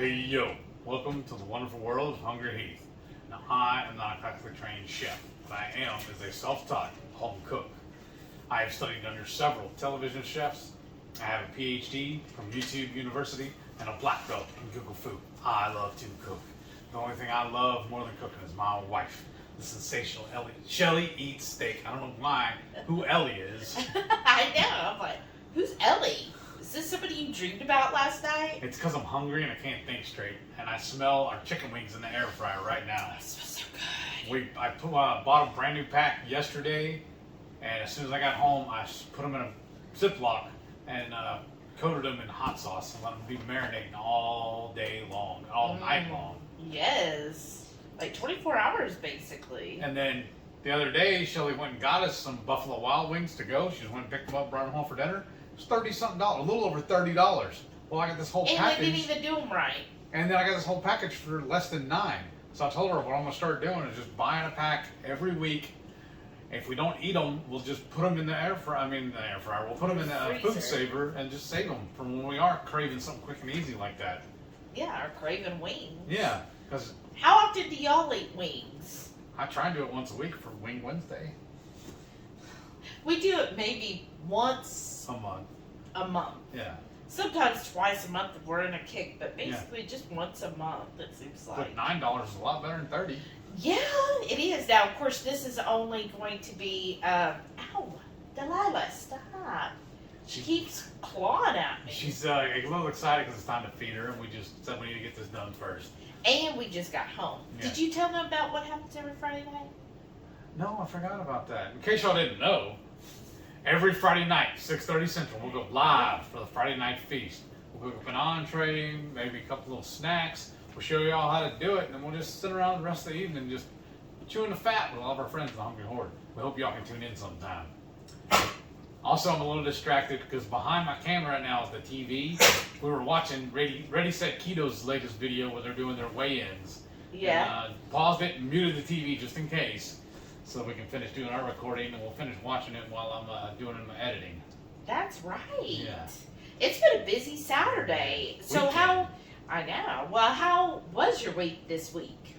Hey yo, welcome to the wonderful world of Hungry Heath. Now I am not a classically trained chef, but I am as a self-taught home cook. I have studied under several television chefs. I have a PhD from YouTube University and a black belt in Google Food. I love to cook. The only thing I love more than cooking is my wife, the sensational Ellie. Shelly eats steak. I don't know why, who Ellie is. I know, I'm like, who's Ellie? Is this somebody you dreamed about last night? It's because I'm hungry and I can't think straight. And I smell our chicken wings in the air fryer right now. That smells so good. I bought a brand new pack yesterday, and as soon as I got home, I put them in a Ziploc and coated them in hot sauce and let them be marinating all day long, all night long. Yes. Like 24 hours, basically. And then the other day, Shelly went and got us some Buffalo Wild Wings to go. She just went and picked them up, brought them home for dinner. It was $30-something, a little over $30. Well, I got this whole package. And they didn't even do them right. And then I got this whole package for less than $9. So I told her what I'm going to start doing is just buying a pack every week. If we don't eat them, we'll just put them in the air fryer. We'll put them in the food saver and just save them for when we are craving something quick and easy like that. Yeah, or craving wings. Yeah, because how often do y'all eat wings? I try and do it once a week for Wing Wednesday. We do it maybe once a month. Yeah. Sometimes twice a month if we're in a kick, but basically just once a month, it seems like. But $9 is a lot better than $30. Yeah, it is. Now, of course, this is only going to be, ow, Delilah, stop. She keeps clawing at me. She's a little excited because it's time to feed her, and we just said we need to get this done first. And we just got home. Yeah. Did you tell them about what happens every Friday night? No, I forgot about that. In case y'all didn't know, every Friday night, 6:30 Central, we'll go live for the Friday night feast. We'll cook up an entree, maybe a couple little snacks. We'll show you all how to do it, and then we'll just sit around the rest of the evening just chewing the fat with all of our friends in the Hungry Horde. We hope y'all can tune in sometime. Also, I'm a little distracted because behind my camera right now is the TV. We were watching Ready Set Keto's latest video where they're doing their weigh-ins. Yeah. And, paused it and muted the TV just in case, so we can finish doing our recording, and we'll finish watching it while I'm doing my editing. That's right. Yeah. It's been a busy Saturday. So Weekend. I know. Well, how was your week this week?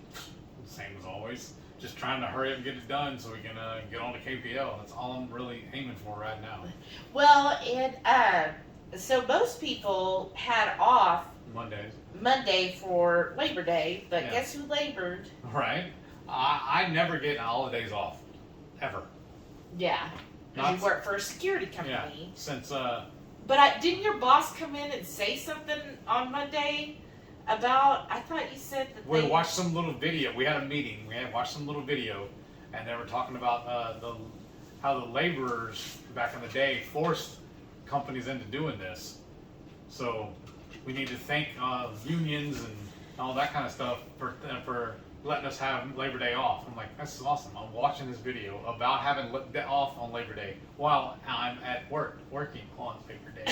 Same as always. Just trying to hurry up and get it done so we can get on to KPL. That's all I'm really aiming for right now. Well, and so most people had off Monday for Labor Day, but guess who labored? Right. I never get holidays off, ever. Yeah. You work for a security company. Yeah. Since But didn't your boss come in and say something on Monday about? I thought you said that we watched some little video. We had a meeting. We had watched some little video, and they were talking about how the laborers back in the day forced companies into doing this. So we need to thank unions and all that kind of stuff for letting us have Labor Day off. I'm like, this is awesome. I'm watching this video about having off on Labor Day while I'm at work, working on Labor Day.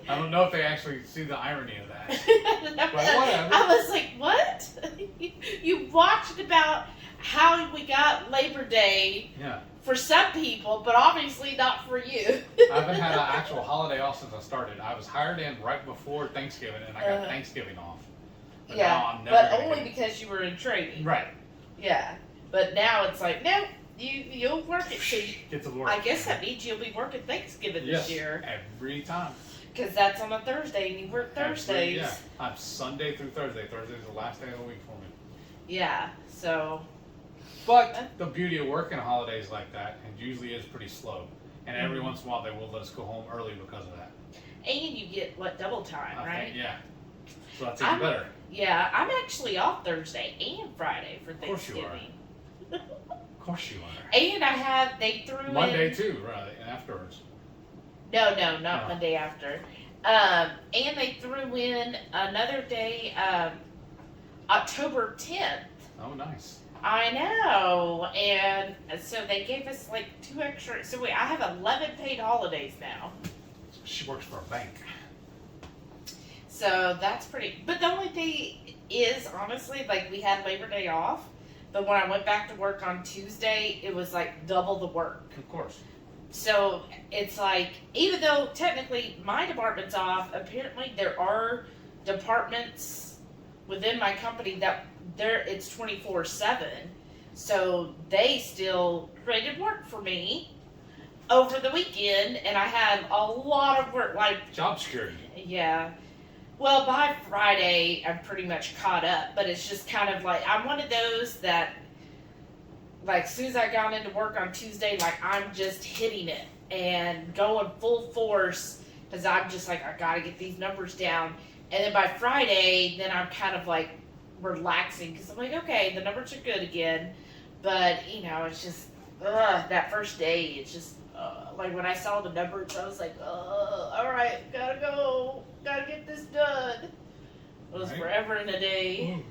I don't know if they actually see the irony of that. But whatever. I was like, what? You watched about how we got Labor Day for some people, but obviously not for you. I haven't had an actual holiday off since I started. I was hired in right before Thanksgiving, and I got Thanksgiving off. But but only because you were in training. Right. Yeah. But now it's like, no, you'll work it. So get to work. I guess that means you'll be working Thanksgiving this year. Every time. Because that's on a Thursday, and you work Thursdays. I'm Sunday through Thursday. Thursday's the last day of the week for me. Yeah, so. But the beauty of working holidays like that, it usually is pretty slow. And every once in a while, they will let us go home early because of that. And you get, double time, right? Yeah. So that's even better. Yeah, I'm actually off Thursday and Friday for Thanksgiving. Of course you are. And they threw Monday too, right? And afterwards. No, not Monday after. And they threw in another day, October 10th. Oh, nice. I know. And so they gave us 2 extra. So I have 11 paid holidays now. She works for a bank. So that's pretty. But the only thing is, honestly, we had Labor Day off. But when I went back to work on Tuesday, it was double the work. Of course. So it's even though technically my department's off, apparently there are departments within my company that it's 24/7, so they still created work for me over the weekend, and I had a lot of work, like Job security. yeah. Well, by Friday, I'm pretty much caught up, but it's just kind of like, I'm one of those that, like, as soon as I got into work on Tuesday, like, I'm just hitting it and going full force, because I'm just like, I gotta get these numbers down. And then by Friday, then I'm kind of like relaxing, because I'm like, okay, the numbers are good again, but, you know, it's just, that first day, it's just, like, when I saw the numbers, I was like, all right, gotta go, gotta get this done. It was forever and a day.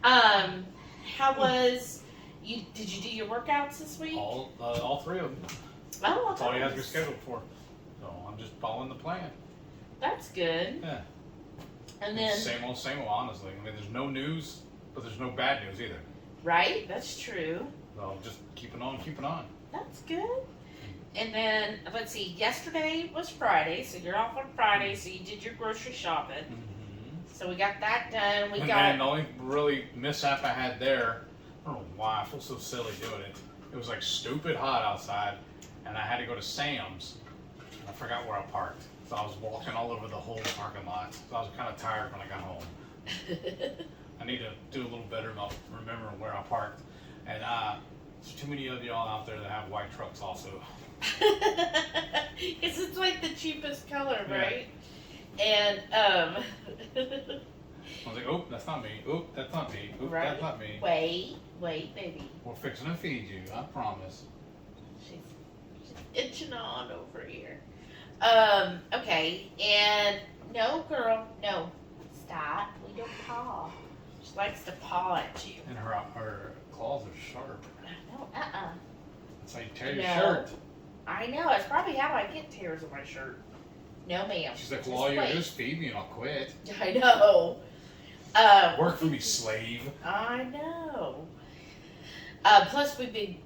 How was you? Did you do your workouts this week? All 3 of them. Oh, That's all you have to be scheduled for. So I'm just following the plan. That's good. Yeah. And then same old, honestly. I mean, there's no news, but there's no bad news either. right, that's true. So just keeping on, keeping on. That's good. And then let's see. Yesterday was Friday, so you're off on Friday. So you did your grocery shopping. Mm-hmm. So we got that done. And the only really mishap I had there, I don't know why, I feel so silly doing it. It was like stupid hot outside, and I had to go to Sam's. And I forgot where I parked. So I was walking all over the whole parking lot. So I was kind of tired when I got home. I need to do a little better about remembering where I parked. And there's too many of y'all out there that have white trucks also. Because it's like the cheapest color, right? And I was like, oh, that's not me. Oh, that's not me. Oh, right? That's not me. Wait, baby. We're fixing to feed you, I promise. She's itching on over here. Okay, and no, girl, no. Stop. We don't paw. She likes to paw at you. And her claws are sharp. No, That's how you tear your No. shirt. I know. It's probably how I get tears on my shirt. No, ma'am. She's like, Just well, all you wait. do is feed me and I'll quit. I know. Work for me, slave. I know. Plus, we've been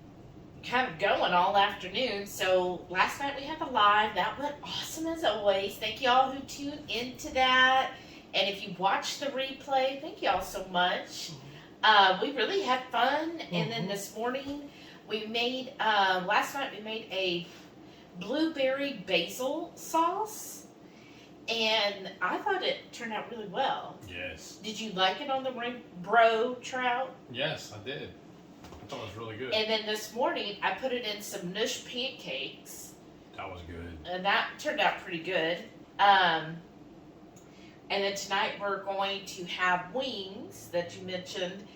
kind of going all afternoon. So last night we had the live. That went awesome as always. Thank you all who tuned into that. And if you watched the replay, thank you all so much. We really had fun. And then this morning we made, last night we made a blueberry basil sauce. And I thought it turned out really well. Yes. Did you like it on the bro trout? Yes, I did. I thought it was really good. And then this morning, I put it in some Nush pancakes. That was good. And that turned out pretty good. And then tonight, we're going to have wings that you mentioned.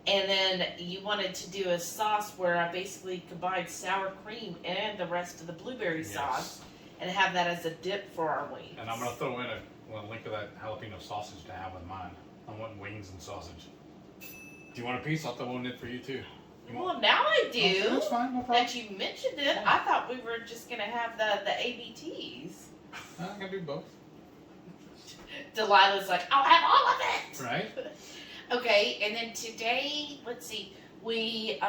And then you wanted to do a sauce where I basically combined sour cream and the rest of the blueberry sauce. And have that as a dip for our wings. And I'm going to throw in a link of that jalapeno sausage to have with mine. I want wings and sausage. Do you want a piece? I'll throw one in for you too. Well, now I do. Okay, that's fine, no problem. That you mentioned it. I thought we were just going to have the ABTs. I can do both. Delilah's like, I'll have all of it. Right? Okay, and then today, let's see, we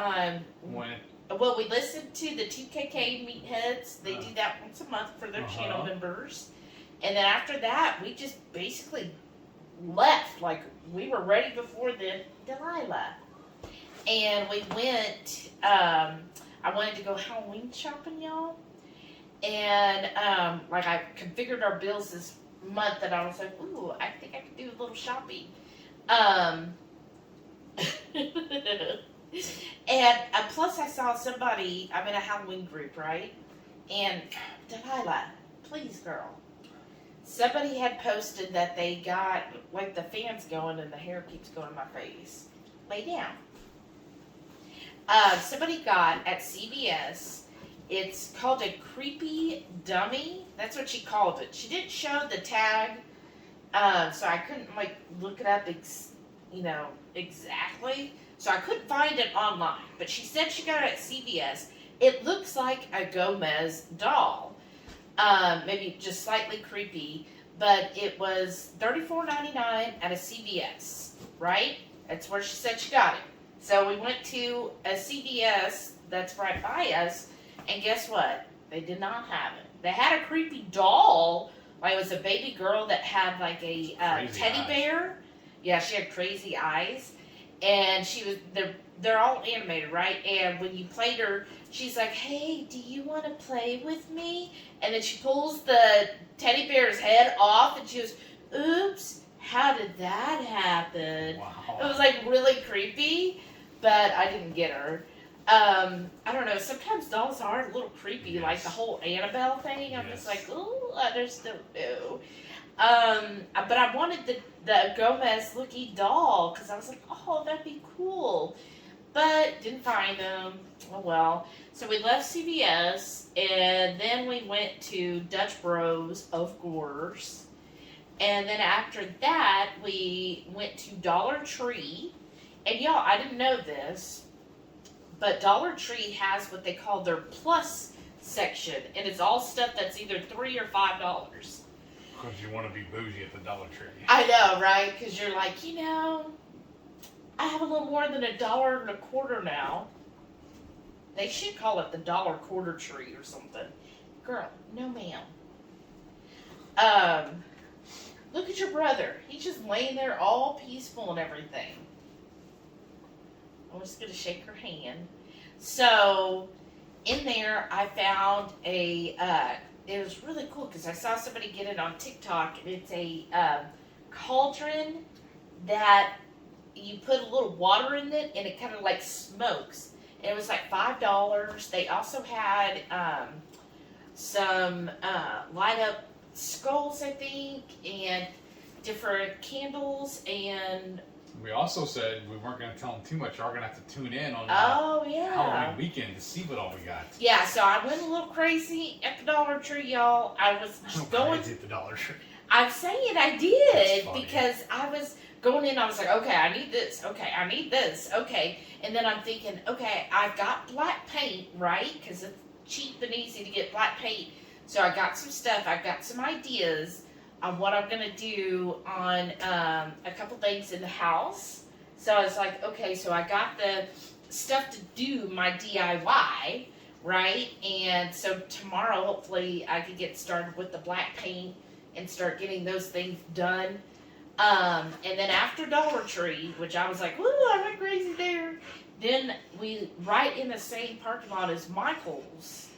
we listened to the 2KK Meatheads. They do that once a month for their channel members. And then after that, we just basically left. Like, we were ready before Delilah. And we went, I wanted to go Halloween shopping, y'all. And, I configured our bills this month, and I was like, ooh, I think I could do a little shopping. And plus I saw somebody, I'm in a Halloween group, right? And Delilah, please girl. Somebody had posted that they got, like, the fans going and the hair keeps going in my face. Lay down. Somebody got at CVS, it's called a creepy dummy. That's what she called it. She didn't show the tag, so I couldn't, look it up exactly. So I couldn't find it online, but she said she got it at CVS. It looks like a Gomez doll, maybe just slightly creepy, but it was $34.99 at a CVS, right? That's where she said she got it. So we went to a CVS that's right by us, and guess what? They did not have it. They had a creepy doll, Like, it was a baby girl that had like a teddy eyes. bear. Yeah, she had crazy eyes, and she was they're all animated, right? And when you played her, she's like, "Hey, do you want to play with me?" And then she pulls the teddy bear's head off, and she goes, "Oops, how did that happen?" Wow. It was like really creepy, but I didn't get her. I don't know. Sometimes dolls are a little creepy, Yes. like the whole Annabelle thing. I'm just Yes. like, ooh, I just don't know. But I wanted the Gomez looking doll because I was like, oh, that'd be cool. But didn't find them. Oh well. So we left CVS and then we went to Dutch Bros, of course. And then after that, we went to Dollar Tree. And y'all, I didn't know this, but Dollar Tree has what they call their plus section, and it's all stuff that's either $3 or $5. Because you want to be bougie at the Dollar Tree. I know, right? Because you're like, I have a little more than $1.25 now. They should call it the dollar quarter tree or something. Girl, no ma'am. Look at your brother. He's just laying there all peaceful and everything. I'm just going to shake her hand. So, in there, I found it was really cool because I saw somebody get it on TikTok, and it's a cauldron that you put a little water in it, and it kind of like smokes. And it was like $5. They also had some light up skulls, I think, and different candles, and We also said we weren't going to tell them too much. Y'all are going to have to tune in on oh yeah, Halloween weekend to see what all we got. yeah. So I went a little crazy at the Dollar Tree, y'all. I was just going. Crazy at the Dollar Tree. I'm saying I That's did funny. because I was going in. I was like, okay, I need this. Okay, I need this. Okay, and then I'm thinking, okay, I've got black paint, right? Because it's cheap and easy to get black paint. So I got some stuff. I've got some ideas on what I'm gonna do on a couple things in the house. So I was like, okay, so I got the stuff to do my DIY, right? And so tomorrow, hopefully, I could get started with the black paint and start getting those things done. And then after Dollar Tree, which I was like, woo, I went crazy there. Then we, right in the same parking lot as Michael's.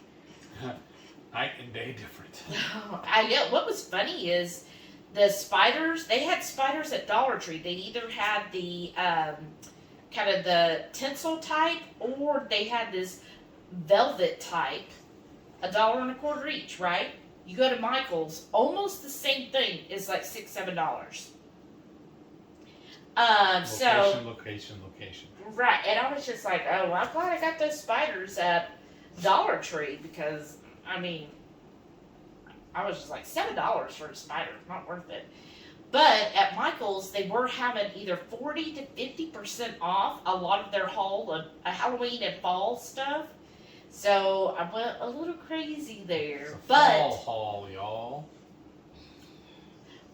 Night and day different. I know. What was funny is the spiders. They had spiders at Dollar Tree. They either had the kind of the tinsel type, or they had this velvet type. $1.25 each, right? You go to Michael's, almost the same thing is like $6, $7. Location. Right, and I was just like, oh, I'm glad I got those spiders at Dollar Tree because, I mean, I was just like, $7 for a spider, not worth it. But at Michael's, they were having either 40 to 50% off a lot of their haul of Halloween and fall stuff. So I went a little crazy there. It's a But fall haul, y'all.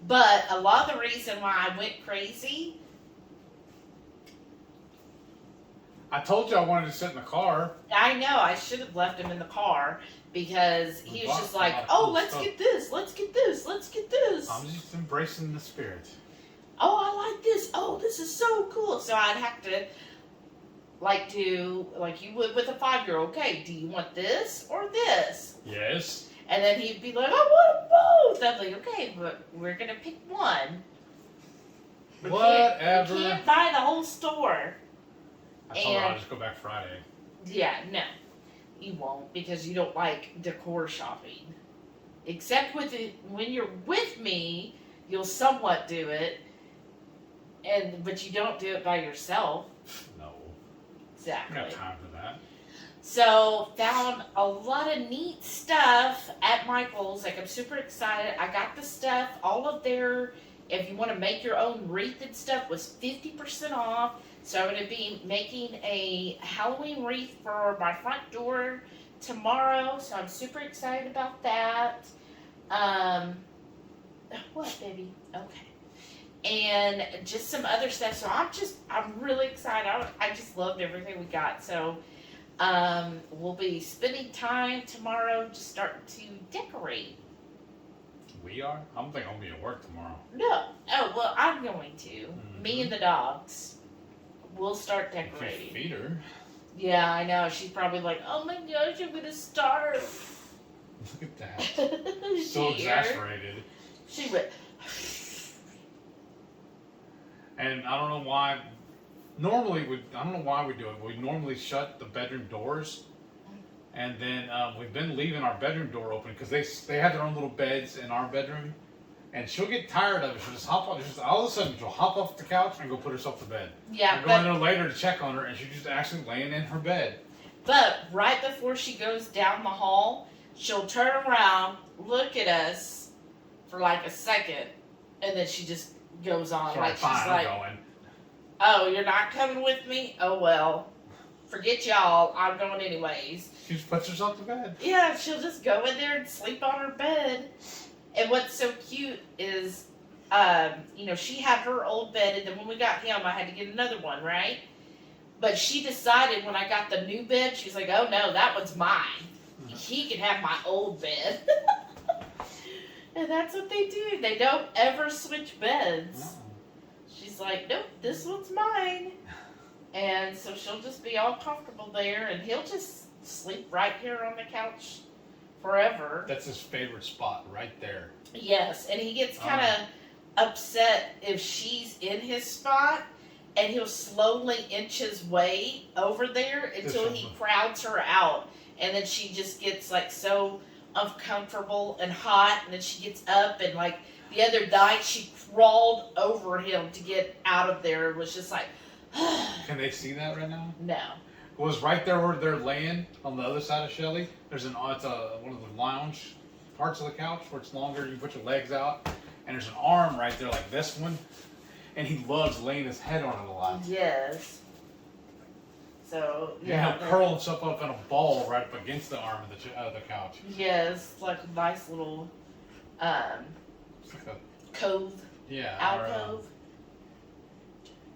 But a lot of the reason why I went crazy. I told you I wanted to sit in the car. I know I should have left him in the car because he was just like, "Oh, let's get this, let's get this, let's get this." I'm just embracing the spirit. Oh, I like this. Oh, this is so cool. So I'd have to do like you would with a 5-year-old. Okay, do you want this or this? Yes. And then he'd be like, "I want both." I'm like, "Okay, but we're gonna pick one. Whatever. We can't buy the whole store." I told her I'll just go back Friday. Yeah, no, you won't because you don't like decor shopping. Except with it, when you're with me, you'll somewhat do it, but you don't do it by yourself. No. Exactly. I got time for that. So found a lot of neat stuff at Michael's. Like I'm super excited. I got the stuff. All of their, if you want to make your own wreath and stuff, was 50% off. So I'm going to be making a Halloween wreath for my front door tomorrow. So I'm super excited about that. What, baby? Okay. And just some other stuff. So I'm really excited. I just loved everything we got. So we'll be spending time tomorrow just starting to decorate. We are? I'm thinking I'll be at work tomorrow. No. Oh, well, I'm going to. Mm-hmm. Me and the dogs. We'll start If you decorating. feed her. Yeah, I know. She's probably like, oh my gosh, I'm going to starve. Look at that. So exasperated. She went. And I don't know why. Normally, I don't know why we do it. We normally shut the bedroom doors. And then we've been leaving our bedroom door open because they have their own little beds in our bedroom. And she'll get tired of it. She'll just hop on. All of a sudden, she'll hop off the couch and go put herself to bed. Yeah, I'm going there later to check on her, and she's just actually laying in her bed. But right before she goes down the hall, she'll turn around, look at us for like a second, and then she just goes on. Sorry, like fine, she's I'm like, going. "Oh, you're not coming with me? Oh well, forget y'all. I'm going anyways." She just puts herself to bed. Yeah, she'll just go in there and sleep on her bed. And what's so cute is, she had her old bed, and then when we got him, I had to get another one, right? But she decided when I got the new bed, she's like, oh no, that one's mine. He can have my old bed. And that's what they do. They don't ever switch beds. She's like, nope, this one's mine. And so she'll just be all comfortable there, and he'll just sleep right here on the couch forever. That's his favorite spot, right there. Yes, and he gets kind of upset if she's in his spot, and he'll slowly inch his way over there until he crowds her out, and then she just gets like so uncomfortable and hot, and then she gets up, and like the other night she crawled over him to get out of there. It was just like, Can they see that right now? no. It was right there where they're laying on the other side of Shelly. It's one of the lounge parts of the couch where it's longer. You put your legs out, and there's an arm right there like this one, and he loves laying his head on it a lot. Yes. So Yeah, he'll curl himself up in a ball right up against the arm of the couch. Yes, like a nice little It's like cove. Yeah. Alcove.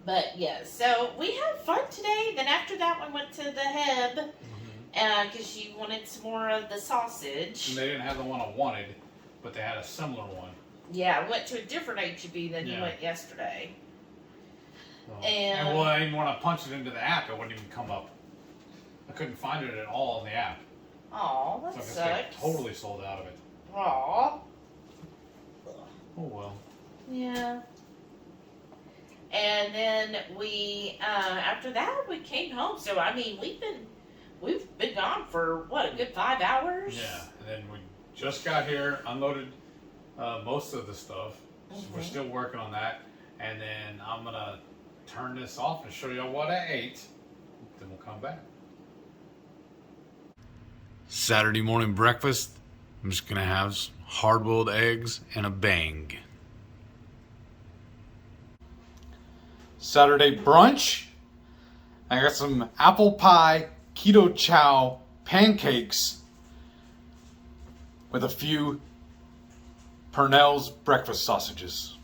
But yeah, so we had fun today. Then after that, we went to the Heb because she wanted some more of the sausage. And they didn't have the one I wanted, but they had a similar one. Yeah, I went to a different HEB than you went yesterday. And well, even when I punched it into the app, it wouldn't even come up. I couldn't find it at all in the app. Aw, that so I guess sucks. they totally sold out of it. Aw. Oh well. Yeah. And then we, after that, we came home. So I mean, we've been gone for what, a good 5 hours? Yeah, and then we just got here, unloaded most of the stuff. So we're still working on that, and then I'm gonna turn this off and show y'all what I ate. Then we'll come back. Saturday morning breakfast. I'm just gonna have hard-boiled eggs and a bang. Saturday brunch. I got some apple pie, Keto Chow pancakes with a few Purnell's breakfast sausages.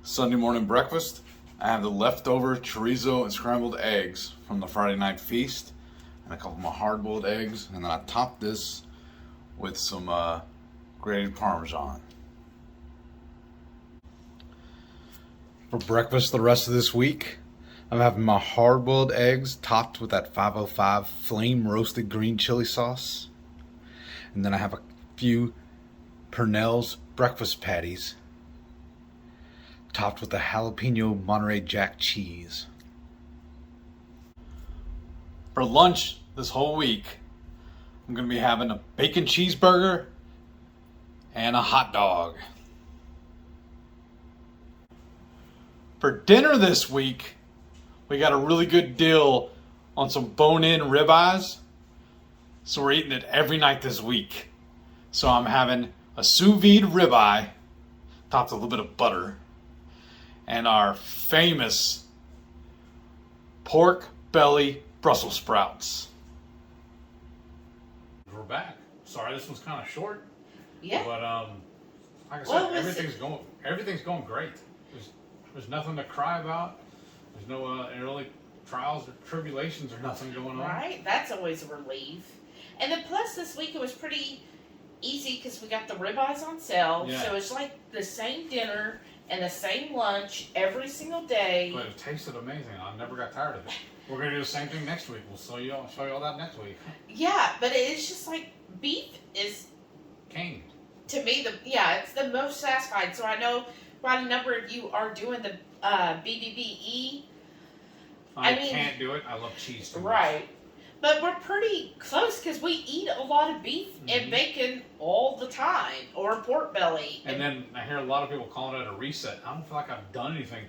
Sunday morning breakfast. I have the leftover chorizo and scrambled eggs from the Friday night feast, and a couple of my hard-boiled eggs, and then I topped this with some grated Parmesan. For breakfast the rest of this week, I'm having my hard-boiled eggs topped with that 505 flame roasted green chili sauce. And then I have a few Purnell's breakfast patties topped with the jalapeno Monterey Jack cheese. For lunch this whole week, I'm going to be having a bacon cheeseburger and a hot dog. For dinner this week, we got a really good deal on some bone-in ribeyes. So we're eating it every night this week. So I'm having a sous vide ribeye, topped with a little bit of butter, and our famous pork belly Brussels sprouts. We're back. Sorry, this one's kind of short. Yeah. But like I said, everything's going great. There's nothing to cry about. There's no early trials or tribulations or nothing going on. Right, that's always a relief. And then plus this week it was pretty easy because we got the ribeyes on sale. Yeah. So it's like the same dinner and the same lunch every single day. But it tasted amazing. I never got tired of it. We're gonna do the same thing next week. We'll show you all that next week. Yeah, but it's just like beef is King. to me it's the most satisfying. So I know quite a number of you are doing the BBBE. I mean, can't do it. I love cheese too much. Right. But we're pretty close because we eat a lot of beef and bacon all the time, or pork belly. And then I hear a lot of people calling it a reset. I don't feel like I've done anything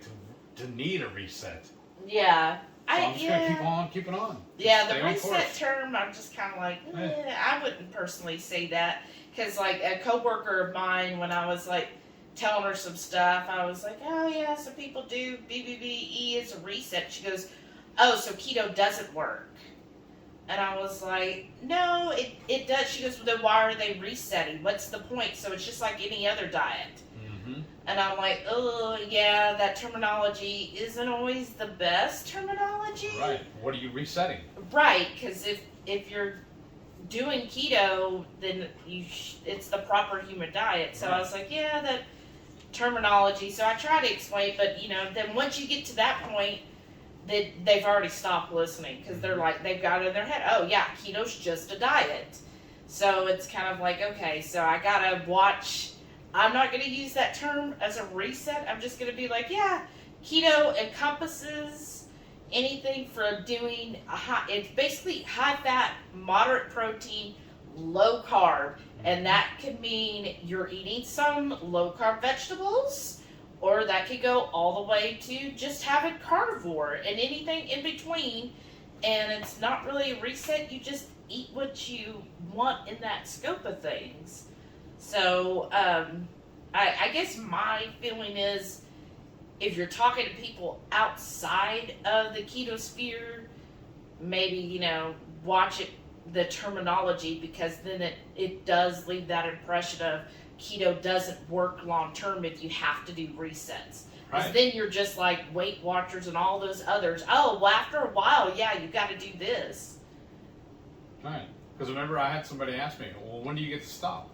to need a reset. Yeah. So I'm just gonna keep on keeping on. Yeah, Stay the on reset course. term, I'm just kind of like, I wouldn't personally say that. Because, like, a coworker of mine, when I was, like, telling her some stuff, I was like, oh, yeah, some people do BBBE as a reset. She goes, oh, so keto doesn't work. And I was like, no, it does. She goes, well, then why are they resetting? What's the point? So it's just like any other diet. Mm-hmm. And I'm like, oh, yeah, that terminology isn't always the best terminology. Right. What are you resetting? Right, because if you're doing keto, then it's the proper human diet. So I was like, yeah, that terminology. So I try to explain, but, then once you get to that point, they've already stopped listening because they're like, they've got it in their head, oh yeah, keto's just a diet. So it's kind of like, okay, so I gotta watch. I'm not gonna use that term as a reset. I'm just gonna be like, yeah, keto encompasses anything from doing it's basically high fat, moderate protein, low carb, and that could mean you're eating some low carb vegetables. Or that could go all the way to just having carnivore and anything in between. And it's not really a reset. You just eat what you want in that scope of things. So I guess my feeling is if you're talking to people outside of the keto sphere, maybe, watch the terminology, because then it does leave that impression of keto doesn't work long term if you have to do resets. Because Right. then you're just like Weight Watchers and all those others. Oh, well, after a while, yeah, you got to do this. Right. Because remember, I had somebody ask me, well, when do you get to stop?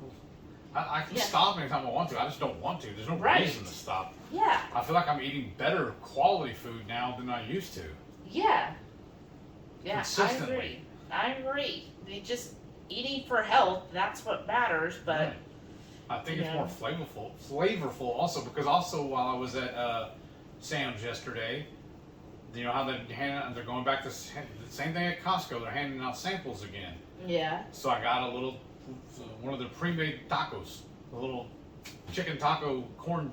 I can Yeah. stop anytime I want to. I just don't want to. There's no Right. reason to stop. Yeah, I feel like I'm eating better quality food now than I used to. yeah. Yeah, Consistently. I agree. They just eating for health, that's what matters, but Right. I think it's more flavorful also, because also while I was at Sam's yesterday, you know how they're going back to the same thing at Costco. They're handing out samples again. yeah. So I got one of the pre-made tacos, a little chicken taco corn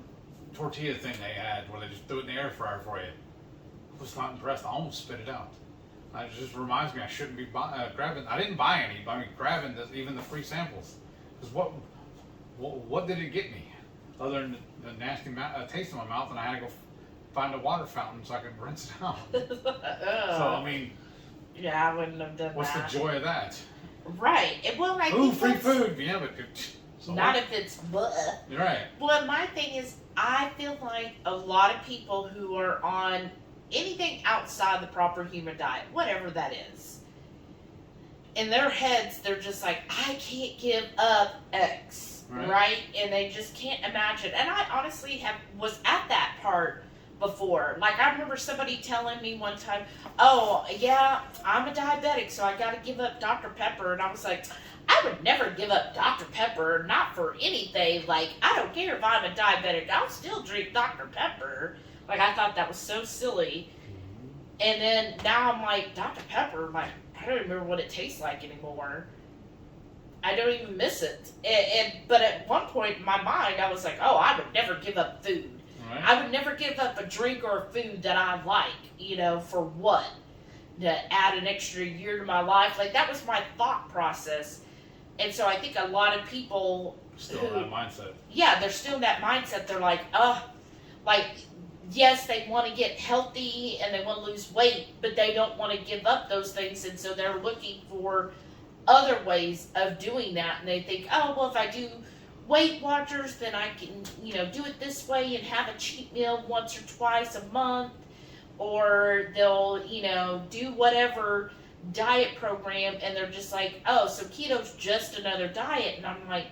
tortilla thing they had, where they just threw it in the air fryer for you. I was not impressed. I almost spit it out. It just reminds me I shouldn't be grabbing. I didn't buy any, but I mean grabbing even the free samples. Because what did it get me, other than the nasty taste in my mouth, and I had to go find a water fountain so I could rinse it out. So I mean, yeah, I wouldn't have done what's that. the joy of that? Right. Well, I Ooh, think free that's food, yeah, but so not what? if it's bleh. You're right. Well, my thing is, I feel like a lot of people who are on anything outside the proper human diet, whatever that is, in their heads, they're just like, I can't give up X, right? And they just can't imagine. And I honestly was at that part before. Like, I remember somebody telling me one time, oh, yeah, I'm a diabetic, so I got to give up Dr. Pepper. And I was like, I would never give up Dr. Pepper, not for anything. Like, I don't care if I'm a diabetic, I'll still drink Dr. Pepper. Like, I thought that was so silly. And then now I'm like, Dr. Pepper, like, I don't remember what it tastes like anymore. I don't even miss it. But at one point in my mind, I was like, oh, I would never give up food. Right. I would never give up a drink or a food that I like, for what? To add an extra year to my life? Like, that was my thought process. And so I think a lot of people Still in that mindset. yeah, they're still in that mindset. They're like, yes, they want to get healthy and they want to lose weight, but they don't want to give up those things. And so they're looking for other ways of doing that. And they think, oh, well, if I do Weight Watchers, then I can, do it this way and have a cheat meal once or twice a month. Or they'll, do whatever diet program, and they're just like, oh, so keto's just another diet, and I'm like,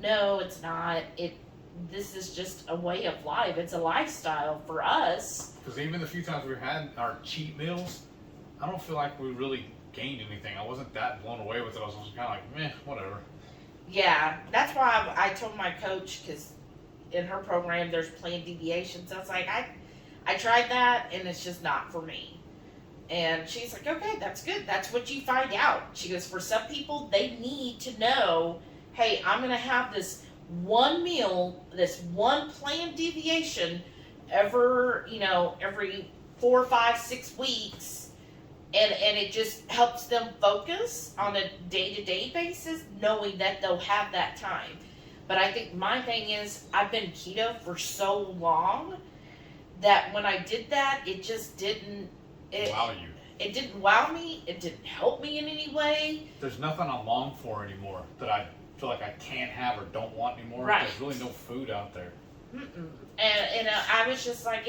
no, it's not. This is just a way of life. It's a lifestyle for us. Because even the few times we had our cheat meals, I don't feel like we really gained anything. I wasn't that blown away with it. I was just kind of like, meh, whatever. Yeah, that's why I told my coach, because in her program there's planned deviations. I was like, I tried that and it's just not for me. And she's like, okay, that's good. That's what you find out. She goes, for some people, they need to know, hey, I'm going to have this one meal, this one planned deviation every 4, 5, 6 weeks. And it just helps them focus on a day-to-day basis, knowing that they'll have that time. But I think my thing is, I've been keto for so long that when I did that, it just didn't... Wow you. It didn't wow me. It didn't help me in any way. There's nothing I long for anymore that I feel like I can't have or don't want anymore. Right. There's really no food out there. And I was just like,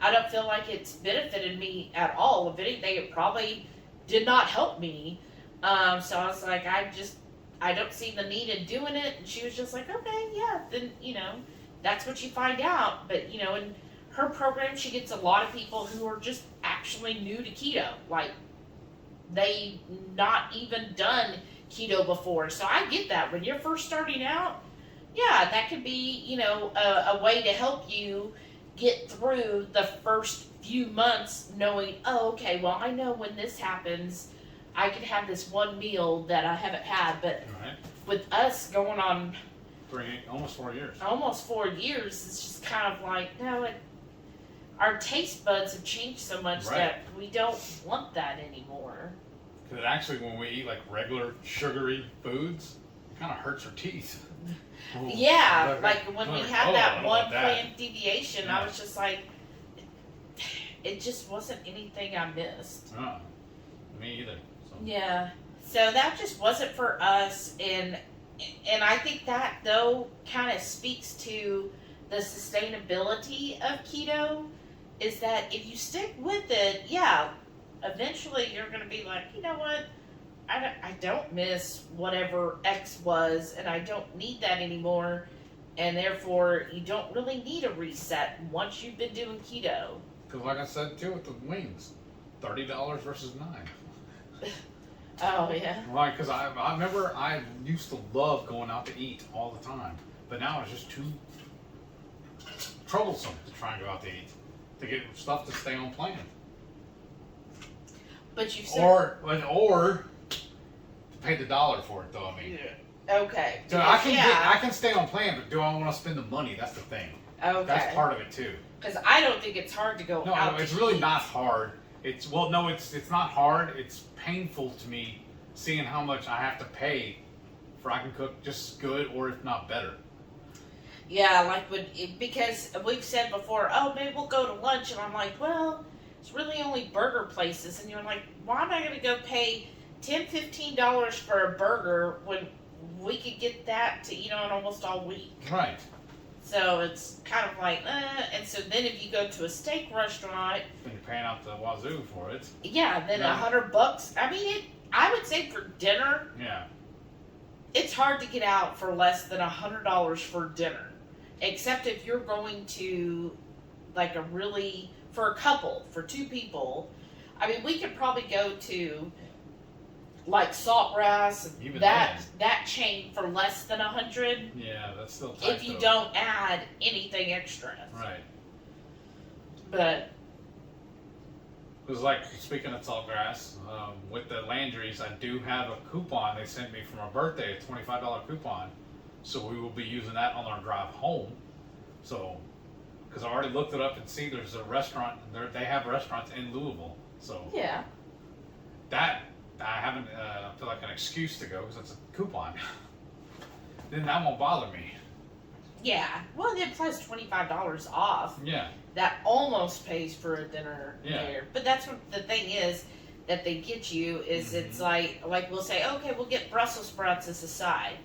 I don't feel like it's benefited me at all. If anything, it probably did not help me. So I was like, I don't see the need in doing it. And she was just like, okay, yeah, then, that's what you find out. But, in her program, she gets a lot of people who are just actually new to keto. Like, they not even done keto before. So I get that. When you're first starting out, yeah, that could be, a way to help you get through the first few months knowing, oh, okay, well, I know when this happens, I could have this one meal that I haven't had. But with us going on almost 4 years. Almost 4 years, it's just kind of like, no, our taste buds have changed so much that we don't want that anymore. Because actually, when we eat like regular sugary foods, it kind of hurts our teeth. Yeah, like when we had that one planned deviation, yeah. I was just like, it just wasn't anything I missed. Me either. So. Yeah, so that just wasn't for us, and I think that though kind of speaks to the sustainability of keto, is that if you stick with it, yeah, eventually you're going to be like, you know what? I don't miss whatever X was, and I don't need that anymore, and therefore you don't really need a reset once you've been doing keto. Because like I said too with the wings, $30 versus $9. Oh yeah. Right, because I remember I used to love going out to eat all the time, but now it's just too troublesome to try and go out to eat to get stuff to stay on plan. But you said or pay the dollar for it, though. I mean, okay. So I can stay on plan, but do I want to spend the money? That's the thing. Okay. That's part of it too. Because I don't think it's hard to go out. No, it's really not hard. It's not hard. It's painful to me seeing how much I have to pay for I can cook just good or if not better. Yeah, because we've said before, oh, maybe we'll go to lunch, and I'm like, well, it's really only burger places, and you're like, why am I going to go pay $10, $15 for a burger when we could get that to eat on almost all week? Right. So it's kind of like, and so then if you go to a steak restaurant, then you're paying out the wazoo for it. Yeah, then $100. I mean, I would say for dinner. Yeah. It's hard to get out for less than $100 for dinner, except if you're going to, like for a couple, for 2 people. I mean, we could probably go to like Saltgrass, that chain for less than $100. Yeah, that's still tight, if you don't add anything extra. Right. But it was like, speaking of Saltgrass, with the Landry's, I do have a coupon they sent me for my birthday, a $25 coupon. So we will be using that on our drive home. So, because I already looked it up and see there's a restaurant, they have restaurants in Louisville. So yeah, that I haven't feel like an excuse to go because it's a coupon. Then that won't bother me. Yeah, well, then plus $25 off. Yeah. That almost pays for a dinner Yeah. there. But that's what the thing is that they get you is it's like we'll say, okay, we'll get Brussels sprouts as a side.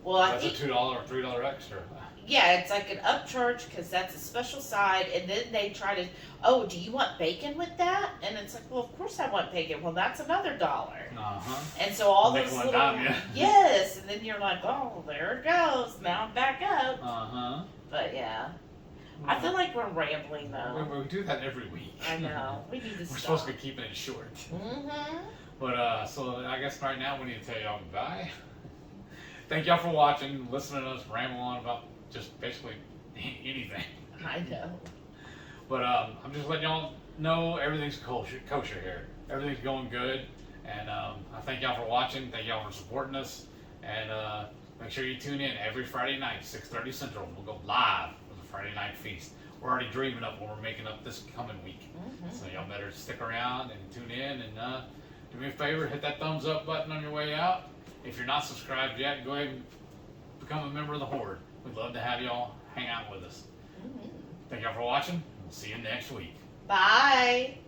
Well, I That's think a $2 or $3 extra. yeah, it's like an upcharge because that's a special side, and then they try to, oh, do you want bacon with that? And it's like, well, of course I want bacon. Well, that's another $1. And so all those Nickel and little dime, yeah. yes, and then you're like, oh, there it goes. Now I'm back up. But yeah, I feel like we're rambling though. We do that every week. I know. We need to We're stop. supposed to be keeping it short. But so I guess right now we need to tell y'all goodbye. Thank y'all for watching, listening to us ramble on about just basically anything. I know. But I'm just letting y'all know everything's kosher here. Everything's going good. And I thank y'all for watching. Thank y'all for supporting us. And make sure you tune in every Friday night, 6:30 Central. We'll go live with the Friday Night Feast. We're already dreaming up what we're making up this coming week. So y'all better stick around and tune in. And do me a favor, hit that thumbs up button on your way out. If you're not subscribed yet, go ahead and become a member of the Horde. We'd love to have y'all hang out with us. Thank y'all for watching. We'll see you next week. Bye.